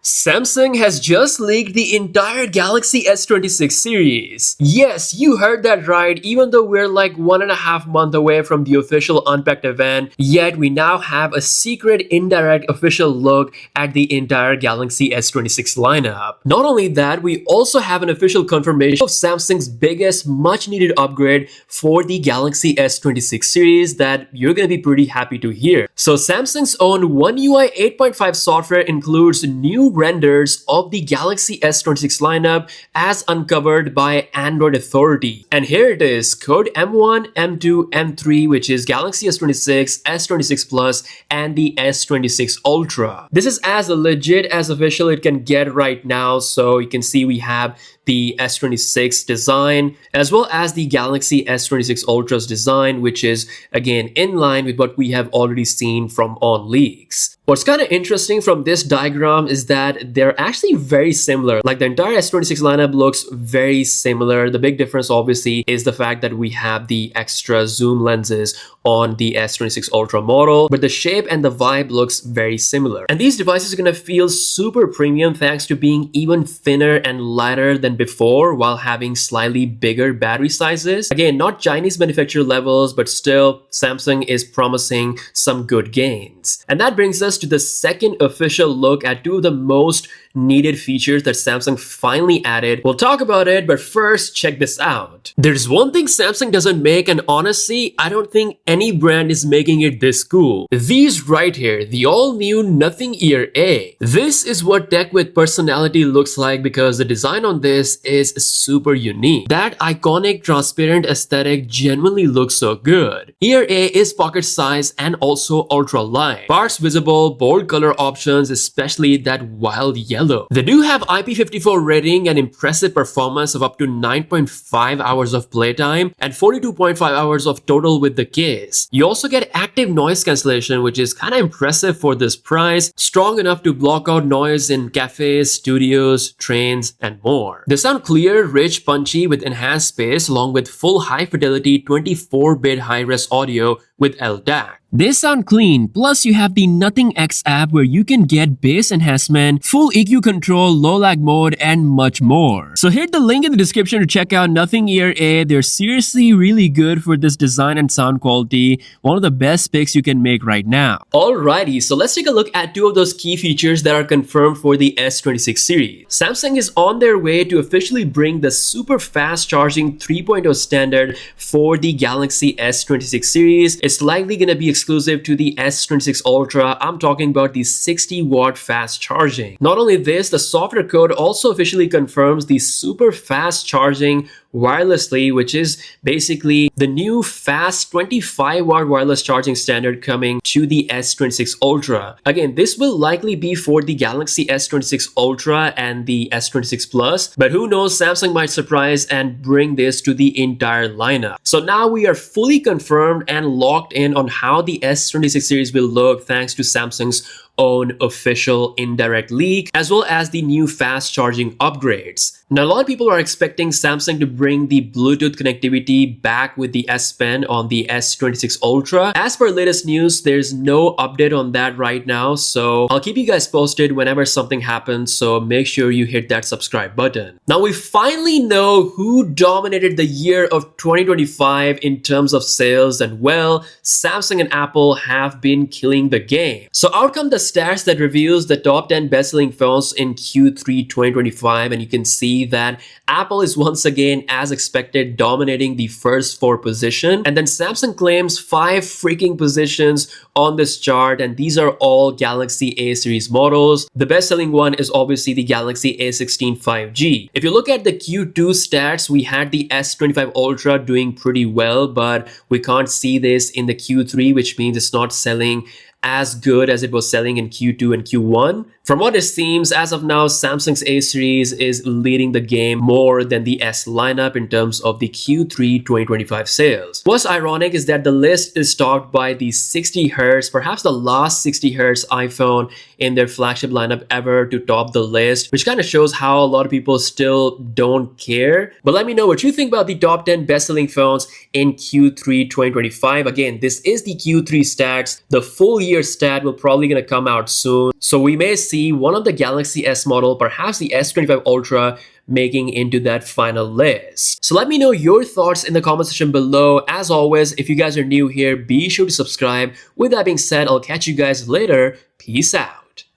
Samsung has just leaked the entire Galaxy S26 series. Yes, you heard that right, even though we're like 1.5 months away from the official Unpacked event, yet we now have a secret indirect official look at the entire Galaxy S26 lineup. Not only that, we also have an official confirmation of Samsung's biggest much needed upgrade for the Galaxy S26 series that you're gonna be pretty happy to hear. So Samsung's own One UI 8.5 software includes new renders of the Galaxy S26 lineup as uncovered by Android Authority. And here it is, code M1, M2, M3, which is Galaxy S26, S26 Plus, and the S26 Ultra. This is as legit as official it can get right now, so you can see we have the S26 design as well as the Galaxy S26 Ultra's design, which is again in line with what we have already seen from on leaks. What's kind of interesting from this diagram is that they're actually very similar. Like the entire S26 lineup looks very similar. The big difference obviously is the fact that we have the extra zoom lenses on the S26 Ultra model, but the shape and the vibe looks very similar. And these devices are gonna feel super premium thanks to being even thinner and lighter than before while having slightly bigger battery sizes. Again, not Chinese manufacturer levels, but still Samsung is promising some good gains. And that brings us to the second official look at two of the most needed features that Samsung finally added. We'll talk about it, but first check this out. There's one thing Samsung doesn't make, and honestly, I don't think any brand is making it this cool. These right here, the all-new Nothing Ear A. This is what tech with personality looks like because the design on this is super unique. That iconic transparent aesthetic genuinely looks so good. Ear A is pocket size and also ultra light. Parts visible, bold color options, especially that wild yellow. They do have IP54 rating and impressive performance of up to 9.5 hours of playtime and 42.5 hours of total with the case. You also get active noise cancellation, which is kind of impressive for this price, strong enough to block out noise in cafes, studios, trains, and more. They sound clear, rich, punchy with enhanced bass along with full high fidelity 24-bit high-res audio with LDAC. They sound clean, plus you have the Nothing X app where you can get bass enhancement, full EQ control, low lag mode, and much more. So hit the link in the description to check out Nothing Ear A. They're seriously really good for this design and sound quality. One of the best picks you can make right now. Alrighty, so let's take a look at two of those key features that are confirmed for the S26 series. Samsung is on their way to officially bring the super fast charging 3.0 standard for the Galaxy S26 series. It's likely going to be exclusive to the S26 Ultra. I'm talking about the 60-watt fast charging. Not only this, the software code also officially confirms the super fast charging wirelessly, which is basically the new fast 25-watt wireless charging standard coming to the S26 Ultra. Again, this will likely be for the Galaxy S26 Ultra and the S26 Plus, but who knows, Samsung might surprise and bring this to the entire lineup. So now we are fully confirmed and locked in on how the S26 series will look thanks to Samsung's own official indirect leak, as well as the new fast charging upgrades. Now, a lot of people are expecting Samsung to bring the Bluetooth connectivity back with the S Pen on the S26 Ultra. As per latest news, there's no update on that right now, so I'll keep you guys posted whenever something happens, so make sure you hit that subscribe button. Now, we finally know who dominated the year of 2025 in terms of sales, and well, Samsung and Apple have been killing the game. So out come the stats that reveals the top 10 best-selling phones in Q3 2025, and you can see that Apple is once again, as expected, dominating the first 4 position, and then Samsung claims 5 freaking positions on this chart, and these are all Galaxy A series models. The best-selling one is obviously the Galaxy A16 5G. If you look at the Q2 stats, we had the S25 Ultra doing pretty well, but we can't see this in the Q3, which means it's not selling as good as it was selling in Q2 and Q1. From what it seems, as of now, Samsung's A series is leading the game more than the S lineup in terms of the Q3 2025 sales. What's ironic is that the list is topped by the 60Hz, perhaps the last 60Hz iPhone in their flagship lineup ever to top the list, which kind of shows how a lot of people still don't care. But let me know what you think about the top 10 best-selling phones in Q3 2025. Again, this is the Q3 stats. The full year stat will probably gonna come out soon, so we may see see one of the Galaxy S model, perhaps the S25 Ultra, making into that final list. So let me know your thoughts in the comment section below. As always, if you guys are new here, be sure to subscribe. With that being said, I'll catch you guys later. Peace out.